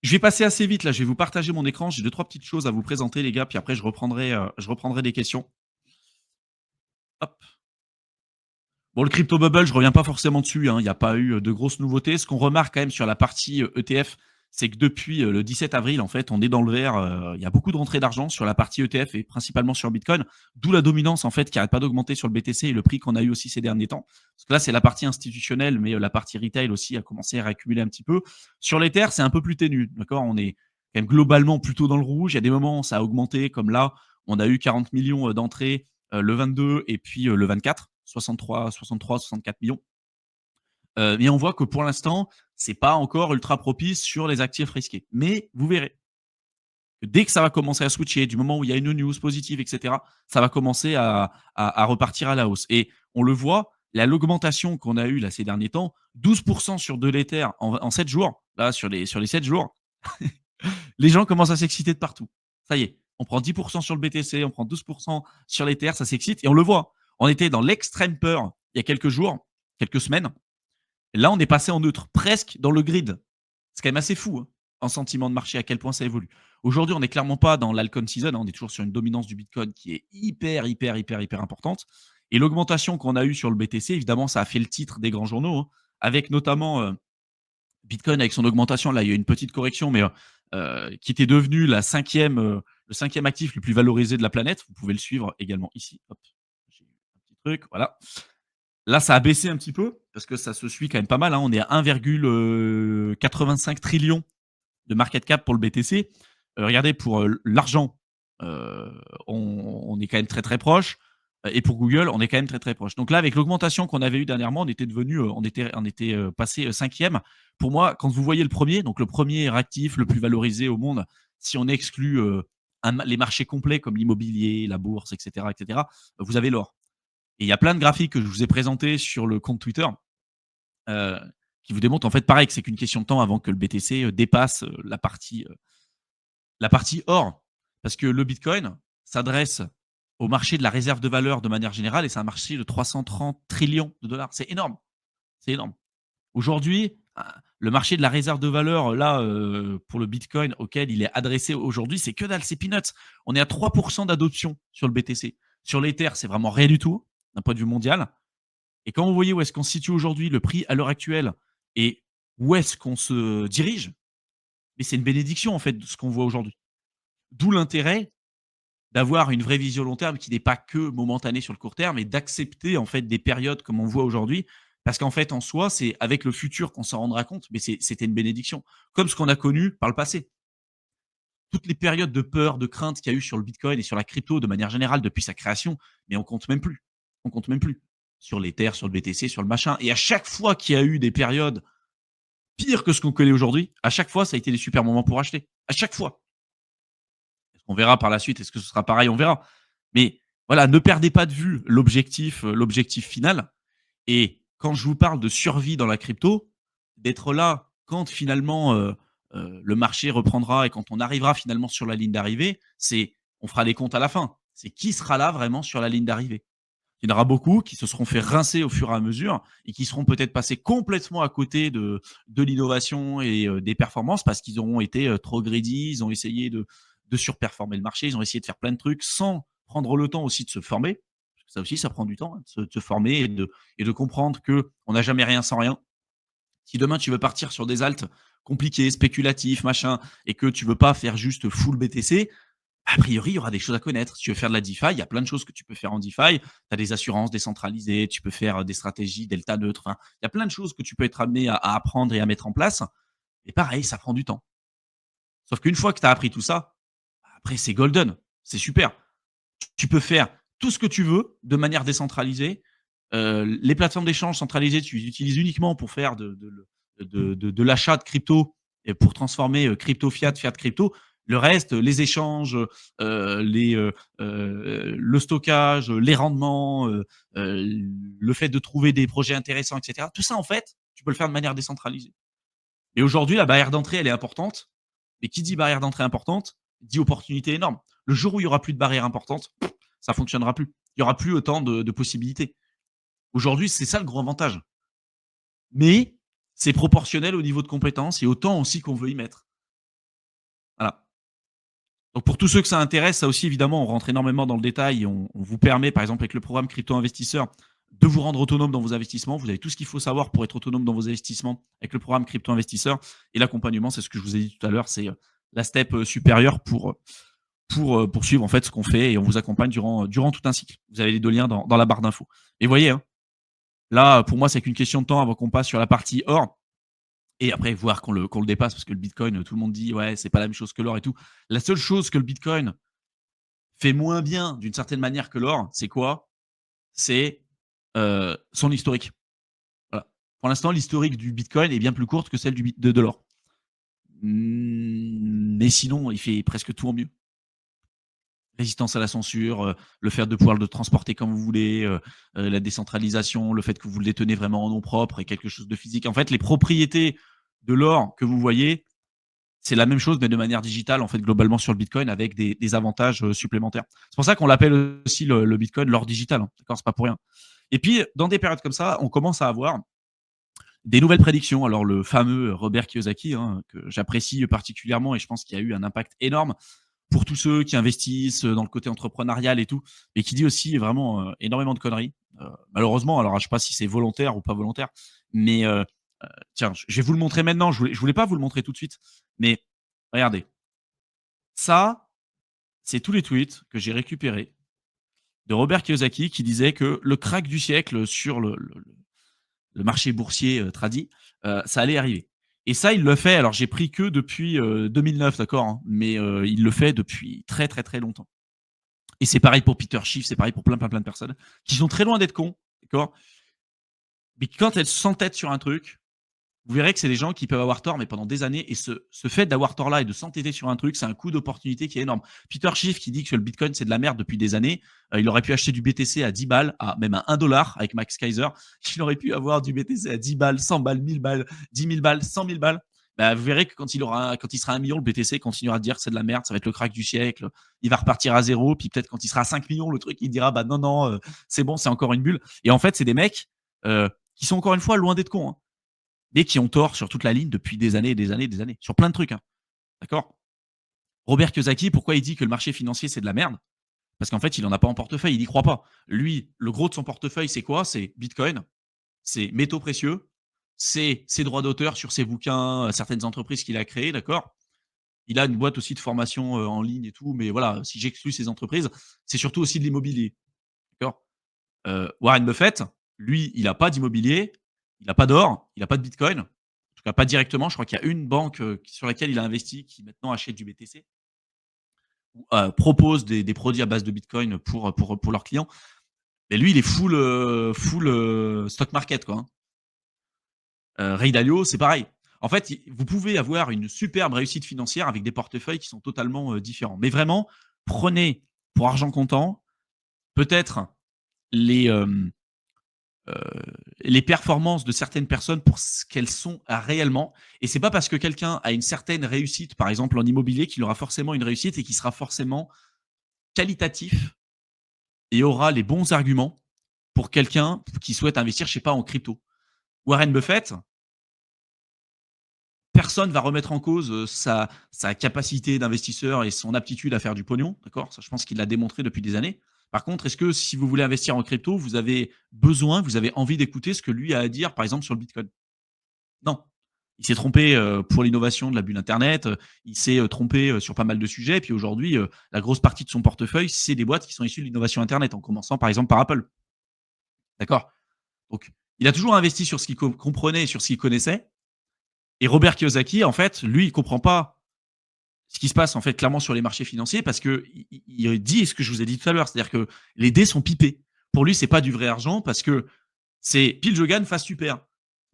Je vais passer assez vite là, je vais vous partager mon écran. J'ai deux trois petites choses à vous présenter les gars, puis après je reprendrai des questions. Hop. Bon, le crypto bubble, je reviens pas forcément dessus, hein. Il n'y a pas eu de grosses nouveautés. Ce qu'on remarque quand même sur la partie ETF, c'est que depuis le 17 avril, en fait, on est dans le vert. Il y a beaucoup de rentrées d'argent sur la partie ETF et principalement sur Bitcoin, d'où la dominance en fait qui arrête pas d'augmenter sur le BTC et le prix qu'on a eu aussi ces derniers temps. Parce que là, c'est la partie institutionnelle, mais la partie retail aussi a commencé à réaccumuler un petit peu. Sur l'Ether, c'est un peu plus ténu, d'accord. On est quand même globalement plutôt dans le rouge. Il y a des moments où ça a augmenté, comme là, on a eu 40 millions d'entrées le 22 et puis le 24, 64 millions. Mais on voit que pour l'instant, c'est pas encore ultra propice sur les actifs risqués. Mais vous verrez, dès que ça va commencer à switcher, du moment où il y a une news positive, etc., ça va commencer à repartir à la hausse. Et on le voit, l'augmentation qu'on a eue là ces derniers temps, 12% sur de l'Ether en 7 jours, là sur les 7 jours, les gens commencent à s'exciter de partout. Ça y est, on prend 10% sur le BTC, on prend 12% sur l'Ether, ça s'excite et on le voit. On était dans l'extrême peur il y a quelques jours, quelques semaines. Et là, on est passé en neutre, presque dans le grid. C'est quand même assez fou, hein, en sentiment de marché, à quel point ça évolue. Aujourd'hui, on n'est clairement pas dans l'alcon season, hein, on est toujours sur une dominance du Bitcoin qui est hyper importante. Et l'augmentation qu'on a eue sur le BTC, évidemment, ça a fait le titre des grands journaux, hein, avec notamment Bitcoin avec son augmentation, là, il y a eu une petite correction, mais qui était devenu le cinquième actif le plus valorisé de la planète. Vous pouvez le suivre également ici. Hop, j'ai un petit truc, voilà. Là, ça a baissé un petit peu parce que ça se suit quand même pas mal, hein. On est à 1,85 trillion de market cap pour le BTC. Regardez, pour l'argent, euh, on est quand même très très proche. Et pour Google, on est quand même très très proche. Donc là, avec l'augmentation qu'on avait eue dernièrement, on était passé cinquième. Pour moi, quand vous voyez le premier, donc le premier actif le plus valorisé au monde, si on exclut les marchés complets comme l'immobilier, la bourse, etc., vous avez l'or. Et il y a plein de graphiques que je vous ai présentés sur le compte Twitter euh, qui vous démontrent en fait pareil que c'est qu'une question de temps avant que le BTC dépasse la partie or. Parce que le Bitcoin s'adresse au marché de la réserve de valeur de manière générale et c'est un marché de 330 trillions de dollars. C'est énorme. C'est énorme. Aujourd'hui, le marché de la réserve de valeur, là, pour le Bitcoin auquel il est adressé aujourd'hui, c'est que dalle, c'est peanuts. On est à 3% d'adoption sur le BTC. Sur l'Ether, c'est vraiment rien du tout, d'un point de vue mondial. Et quand vous voyez où est-ce qu'on se situe aujourd'hui, le prix à l'heure actuelle, et où est-ce qu'on se dirige, mais c'est une bénédiction, en fait, de ce qu'on voit aujourd'hui. D'où l'intérêt d'avoir une vraie vision long terme qui n'est pas que momentanée sur le court terme et d'accepter, en fait, des périodes comme on voit aujourd'hui. Parce qu'en fait, en soi, c'est avec le futur qu'on s'en rendra compte, mais c'était une bénédiction. Comme ce qu'on a connu par le passé. Toutes les périodes de peur, de crainte qu'il y a eu sur le Bitcoin et sur la crypto de manière générale depuis sa création, mais on compte même plus. On compte même plus. Sur l'Ether, sur le BTC, sur le machin. Et à chaque fois qu'il y a eu des périodes pires que ce qu'on connaît aujourd'hui, à chaque fois, ça a été des super moments pour acheter. À chaque fois. On verra par la suite, est-ce que ce sera pareil, on verra. Mais voilà, ne perdez pas de vue l'objectif final. Et quand je vous parle de survie dans la crypto, d'être là quand finalement le marché reprendra et quand on arrivera finalement sur la ligne d'arrivée, c'est on fera les comptes à la fin. C'est qui sera là vraiment sur la ligne d'arrivée. Il y en aura beaucoup qui se seront fait rincer au fur et à mesure et qui seront peut-être passés complètement à côté de l'innovation et des performances parce qu'ils auront été trop greedy, ils ont essayé de surperformer le marché, ils ont essayé de faire plein de trucs sans prendre le temps aussi de se former. Ça aussi, ça prend du temps, hein, de se former et de comprendre qu'on n'a jamais rien sans rien. Si demain tu veux partir sur des altes compliquées, spéculatifs, machin, et que tu veux pas faire juste full BTC, a priori, il y aura des choses à connaître. Si tu veux faire de la DeFi, il y a plein de choses que tu peux faire en DeFi. Tu as des assurances décentralisées, tu peux faire des stratégies delta neutre. Enfin, il y a plein de choses que tu peux être amené à apprendre et à mettre en place. Et pareil, ça prend du temps. Sauf qu'une fois que tu as appris tout ça, après, c'est golden. C'est super. Tu peux faire tout ce que tu veux de manière décentralisée. Les plateformes d'échange centralisées, tu les utilises uniquement pour faire de l'achat de crypto et pour transformer crypto fiat, fiat crypto. Le reste, les échanges, le stockage, les rendements, le fait de trouver des projets intéressants, etc. Tout ça, en fait, tu peux le faire de manière décentralisée. Et aujourd'hui, la barrière d'entrée, elle est importante. Mais qui dit barrière d'entrée importante, dit opportunité énorme. Le jour où il y aura plus de barrière importante, ça fonctionnera plus. Il y aura plus autant de possibilités. Aujourd'hui, c'est ça le gros avantage. Mais c'est proportionnel au niveau de compétences et au temps aussi qu'on veut y mettre. Donc pour tous ceux que ça intéresse, ça aussi évidemment, on rentre énormément dans le détail et on vous permet, par exemple avec le programme Crypto Investisseur, de vous rendre autonome dans vos investissements. Vous avez tout ce qu'il faut savoir pour être autonome dans vos investissements avec le programme Crypto Investisseur. Et l'accompagnement, c'est ce que je vous ai dit tout à l'heure, c'est la step supérieure pour poursuivre en fait ce qu'on fait et on vous accompagne durant tout un cycle. Vous avez les 2 liens dans la barre d'infos. Et vous voyez, hein, là, pour moi, c'est qu'une question de temps avant qu'on passe sur la partie or. Et après, voir qu'on le dépasse, parce que le Bitcoin, tout le monde dit, ouais, c'est pas la même chose que l'or et tout. La seule chose que le Bitcoin fait moins bien, d'une certaine manière, que l'or, c'est quoi? C'est son historique. Voilà. Pour l'instant, l'historique du Bitcoin est bien plus courte que celle de l'or. Mais sinon, il fait presque tout en mieux. Résistance à la censure, le fait de pouvoir le transporter comme vous voulez, la décentralisation, le fait que vous le détenez vraiment en nom propre et quelque chose de physique. En fait, les propriétés de l'or que vous voyez, c'est la même chose, mais de manière digitale, en fait, globalement sur le Bitcoin avec des avantages supplémentaires. C'est pour ça qu'on l'appelle aussi le Bitcoin l'or digital. Hein, d'accord, c'est pas pour rien. Et puis, dans des périodes comme ça, on commence à avoir des nouvelles prédictions. Alors, le fameux Robert Kiyosaki, hein, que j'apprécie particulièrement et je pense qu'il y a eu un impact énorme pour tous ceux qui investissent dans le côté entrepreneurial et tout, et qui dit aussi vraiment énormément de conneries. Malheureusement, alors je sais pas si c'est volontaire ou pas volontaire, mais tiens, je vais vous le montrer maintenant. Je voulais pas vous le montrer tout de suite, mais regardez. Ça, c'est tous les tweets que j'ai récupérés de Robert Kiyosaki qui disait que le crack du siècle sur le marché boursier tradi, ça allait arriver. Et ça, il le fait. Alors, j'ai pris que depuis 2009, d'accord, hein, mais il le fait depuis très, très, très longtemps. Et c'est pareil pour Peter Schiff, c'est pareil pour plein, plein, plein de personnes qui sont très loin d'être cons, d'accord, mais quand elles s'entêtent sur un truc, vous verrez que c'est des gens qui peuvent avoir tort, mais pendant des années. Et ce fait d'avoir tort là et de s'entêter sur un truc, c'est un coup d'opportunité qui est énorme. Peter Schiff qui dit que le Bitcoin c'est de la merde depuis des années, il aurait pu acheter du BTC à 10 balles, même à 1 dollar avec Max Kaiser. Il aurait pu avoir du BTC à 10 balles, 100 balles, 1000 balles, 10 000 balles, 100 000 balles. Bah, vous verrez que quand il sera 1 million, le BTC continuera de dire que c'est de la merde, ça va être le crack du siècle. Il va repartir à zéro. Puis peut-être quand il sera à 5 millions, le truc, il dira bah non, non, c'est bon, c'est encore une bulle. Et en fait, c'est des mecs qui sont encore une fois loin d'être cons, hein, mais qui ont tort sur toute la ligne depuis des années et des années et des années, sur plein de trucs. Hein. D'accord. Robert Kiyosaki, pourquoi il dit que le marché financier, c'est de la merde? Parce qu'en fait, il n'en a pas en portefeuille, il n'y croit pas. Lui, le gros de son portefeuille, c'est quoi? C'est Bitcoin, c'est métaux précieux, c'est ses droits d'auteur sur ses bouquins, certaines entreprises qu'il a créées, d'accord. Il a une boîte aussi de formation en ligne et tout, mais voilà, si j'exclus ces entreprises, c'est surtout aussi de l'immobilier, d'accord. Warren Buffett, lui, il n'a pas d'immobilier, il n'a pas d'or, il n'a pas de Bitcoin. En tout cas, pas directement. Je crois qu'il y a une banque sur laquelle il a investi qui maintenant achète du BTC ou propose des produits à base de Bitcoin pour leurs clients. Mais lui, il est full stock market, quoi. Hein. Ray Dalio, c'est pareil. En fait, vous pouvez avoir une superbe réussite financière avec des portefeuilles qui sont totalement différents. Mais vraiment, prenez pour argent comptant peut-être les, heu, les performances de certaines personnes pour ce qu'elles sont réellement. Et c'est pas parce que quelqu'un a une certaine réussite, par exemple en immobilier, qu'il aura forcément une réussite et qu'il sera forcément qualitatif et aura les bons arguments pour quelqu'un qui souhaite investir, je sais pas, en crypto. Warren Buffett, personne va remettre en cause sa capacité d'investisseur et son aptitude à faire du pognon, d'accord. Ça, je pense qu'il l'a démontré depuis des années. Par contre, est-ce que si vous voulez investir en crypto, vous avez besoin, vous avez envie d'écouter ce que lui a à dire, par exemple, sur le Bitcoin? Non. Il s'est trompé pour l'innovation de la bulle internet, il s'est trompé sur pas mal de sujets. Puis aujourd'hui, la grosse partie de son portefeuille, c'est des boîtes qui sont issues de l'innovation internet, en commençant par exemple par Apple. D'accord. Donc, il a toujours investi sur ce qu'il comprenait et sur ce qu'il connaissait. Et Robert Kiyosaki, en fait, lui, il comprend pas ce qui se passe en fait clairement sur les marchés financiers parce que il dit ce que je vous ai dit tout à l'heure, c'est-à-dire que les dés sont pipés. Pour lui, c'est pas du vrai argent parce que c'est pile je gagne, face tu perds.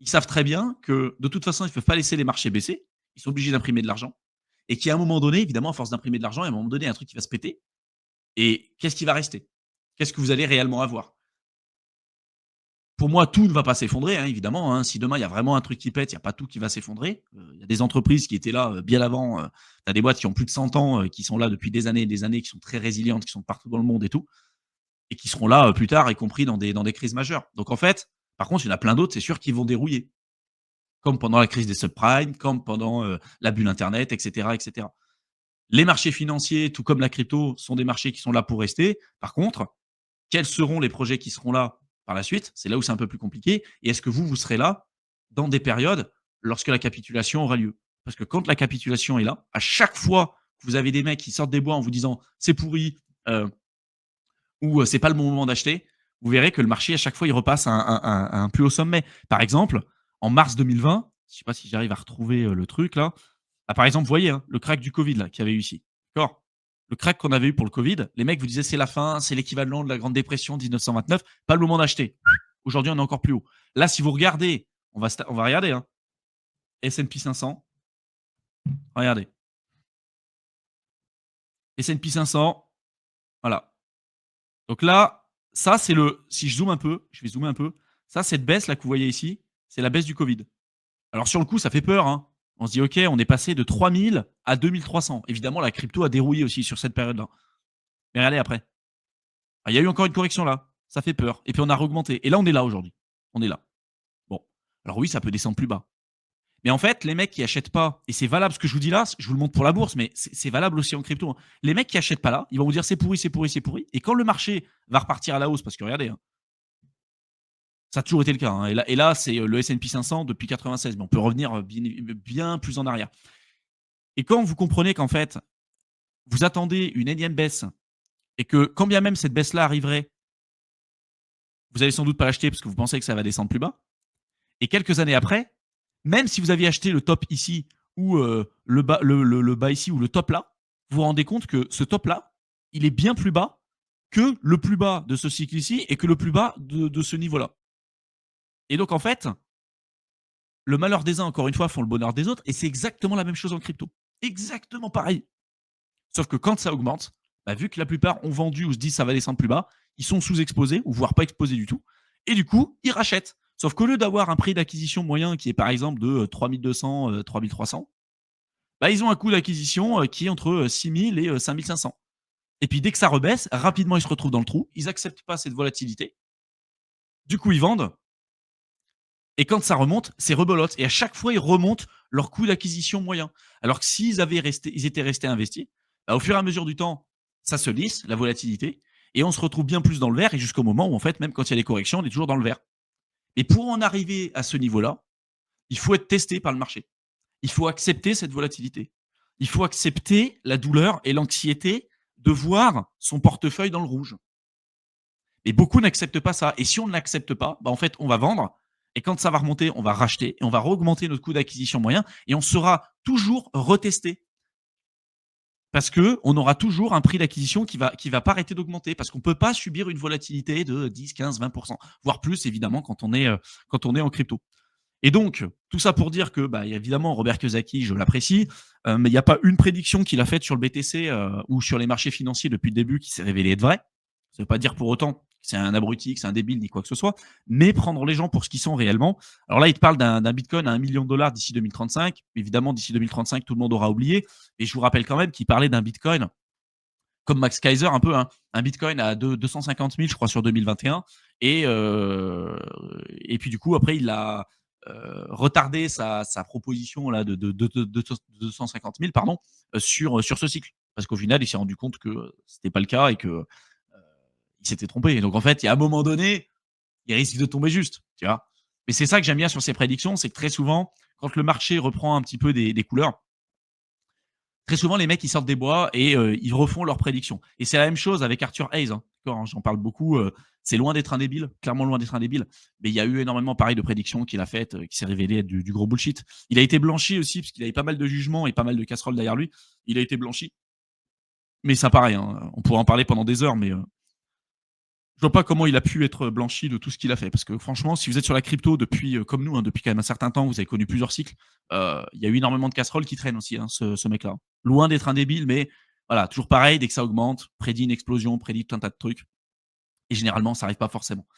Ils savent très bien que de toute façon, ils ne peuvent pas laisser les marchés baisser. Ils sont obligés d'imprimer de l'argent. Et qu'à un moment donné, évidemment, à force d'imprimer de l'argent, à un moment donné, il y a un truc qui va se péter. Et qu'est-ce qui va rester? Qu'est-ce que vous allez réellement avoir? Pour moi, tout ne va pas s'effondrer, hein, évidemment. Hein. Si demain, il y a vraiment un truc qui pète, il n'y a pas tout qui va s'effondrer. Il y a des entreprises qui étaient là bien avant. Tu as des boîtes qui ont plus de 100 ans, qui sont là depuis des années et des années, qui sont très résilientes, qui sont partout dans le monde et tout, et qui seront là plus tard, y compris dans des crises majeures. Donc en fait, par contre, il y en a plein d'autres, c'est sûr, qui vont dérouiller. Comme pendant la crise des subprimes, comme pendant la bulle internet, etc., etc. Les marchés financiers, tout comme la crypto, sont des marchés qui sont là pour rester. Par contre, quels seront les projets qui seront là par la suite? C'est là où c'est un peu plus compliqué. Et est-ce que vous serez là dans des périodes lorsque la capitulation aura lieu? Parce que quand la capitulation est là, à chaque fois que vous avez des mecs qui sortent des bois en vous disant c'est pourri euh, ou c'est pas le bon moment d'acheter, vous verrez que le marché à chaque fois il repasse à un plus haut sommet. Par exemple, en mars 2020, je ne sais pas si j'arrive à retrouver le truc là. Ah, par exemple, vous voyez hein, le crack du Covid là qu'il y avait eu ici. D'accord. Le crack qu'on avait eu pour le Covid, les mecs vous disaient c'est la fin, c'est l'équivalent de la Grande Dépression 1929, pas le moment d'acheter. Aujourd'hui, on est encore plus haut. Là, si vous regardez, on va regarder hein, S&P 500, regardez. S&P 500, voilà. Donc là, ça c'est le si je zoome un peu, je vais zoomer un peu, ça cette baisse là que vous voyez ici, c'est la baisse du Covid. Alors sur le coup, ça fait peur hein. On se dit OK, on est passé de 3000 à 2300. Évidemment, la crypto a dérouillé aussi sur cette période-là. Mais regardez après. Ah, il y a eu encore une correction là. Ça fait peur. Et puis on a augmenté. Et là, on est là aujourd'hui. On est là. Bon. Alors oui, ça peut descendre plus bas. Mais en fait, les mecs qui achètent pas, et c'est valable ce que je vous dis là, je vous le montre pour la bourse, mais c'est valable aussi en crypto. Hein. Les mecs qui achètent pas là, ils vont vous dire c'est pourri, c'est pourri, c'est pourri. Et quand le marché va repartir à la hausse, parce que regardez, hein, ça a toujours été le cas. Hein, et là c'est le S&P 500 depuis 96, mais on peut revenir bien plus en arrière. Et quand vous comprenez qu'en fait, vous attendez une énième baisse, et que quand bien même cette baisse-là arriverait, vous allez sans doute pas l'acheter parce que vous pensez que ça va descendre plus bas. Et quelques années après, même si vous aviez acheté le top ici ou le bas ici ou le top là, vous vous rendez compte que ce top là, il est bien plus bas que le plus bas de ce cycle ici et que le plus bas de ce niveau-là. Et donc en fait, le malheur des uns, encore une fois, font le bonheur des autres. Et c'est exactement la même chose en crypto. Exactement pareil. Sauf que quand ça augmente, bah, vu que la plupart ont vendu ou se disent ça va descendre plus bas, ils sont sous-exposés ou voire pas exposés du tout. Et du coup, ils rachètent. Sauf qu'au lieu d'avoir un prix d'acquisition moyen qui est par exemple de 3200, 3300, bah, ils ont un coût d'acquisition qui est entre 6000 et 5500. Et puis dès que ça rebaisse, rapidement ils se retrouvent dans le trou, ils n'acceptent pas cette volatilité. Du coup, ils vendent. Et quand ça remonte, c'est rebelote. Et à chaque fois, ils remontent leur coût d'acquisition moyen. Alors que s'ils ils étaient restés investis, bah, au fur et à mesure du temps, ça se lisse, la volatilité, et on se retrouve bien plus dans le vert, et jusqu'au moment où, en fait, même quand il y a des corrections, on est toujours dans le vert. Et pour en arriver à ce niveau-là, il faut être testé par le marché. Il faut accepter cette volatilité. Il faut accepter la douleur et l'anxiété de voir son portefeuille dans le rouge. Et beaucoup n'acceptent pas ça. Et si on ne l'accepte pas, bah en fait, on va vendre. Et quand ça va remonter, on va racheter et on va augmenter notre coût d'acquisition moyen et on sera toujours retesté. Parce qu'on aura toujours un prix d'acquisition qui va pas arrêter d'augmenter. Parce qu'on ne peut pas subir une volatilité de 10, 15, 20%, voire plus, évidemment, quand on est en crypto. Et donc, tout ça pour dire que, bah, évidemment, Robert Kiyosaki, je l'apprécie, mais il n'y a pas une prédiction qu'il a faite sur le BTC ou sur les marchés financiers depuis le début qui s'est révélée être vraie. Ça ne veut pas dire pour autant que c'est un abruti, que c'est un débile, ni quoi que ce soit, mais prendre les gens pour ce qu'ils sont réellement. Alors là, il te parle d'un bitcoin à 1 million de dollars d'ici 2035. Évidemment, d'ici 2035, tout le monde aura oublié. Et je vous rappelle quand même qu'il parlait d'un bitcoin comme Max Kaiser, un peu, hein, un bitcoin à 250 000, je crois, sur 2021. Et puis, du coup, après, il a retardé sa proposition là, de 250 000 pardon, sur ce cycle. Parce qu'au final, il s'est rendu compte que ce n'était pas le cas et que il s'était trompé. Donc en fait, il y a un moment donné, il risque de tomber juste, tu vois. Mais c'est ça que j'aime bien sur ces prédictions, c'est que très souvent, quand le marché reprend un petit peu des couleurs, très souvent les mecs ils sortent des bois et ils refont leurs prédictions. Et c'est la même chose avec Arthur Hayes. Hein. Hein, j'en parle beaucoup. C'est loin d'être un débile, clairement loin d'être un débile. Mais il y a eu énormément pareil de prédictions qu'il a faites, qui s'est révélé être du gros bullshit. Il a été blanchi aussi parce qu'il avait pas mal de jugements et pas mal de casseroles derrière lui. Il a été blanchi. Mais ça pareil, hein, on pourrait en parler pendant des heures, mais je vois pas comment il a pu être blanchi de tout ce qu'il a fait. Parce que franchement, si vous êtes sur la crypto depuis, comme nous, hein, depuis quand même un certain temps, vous avez connu plusieurs cycles, il y a eu énormément de casseroles qui traînent aussi, hein, ce mec-là. Loin d'être un débile, mais voilà, toujours pareil, dès que ça augmente, prédit une explosion, prédit tout un tas de trucs. Et généralement, ça arrive pas forcément.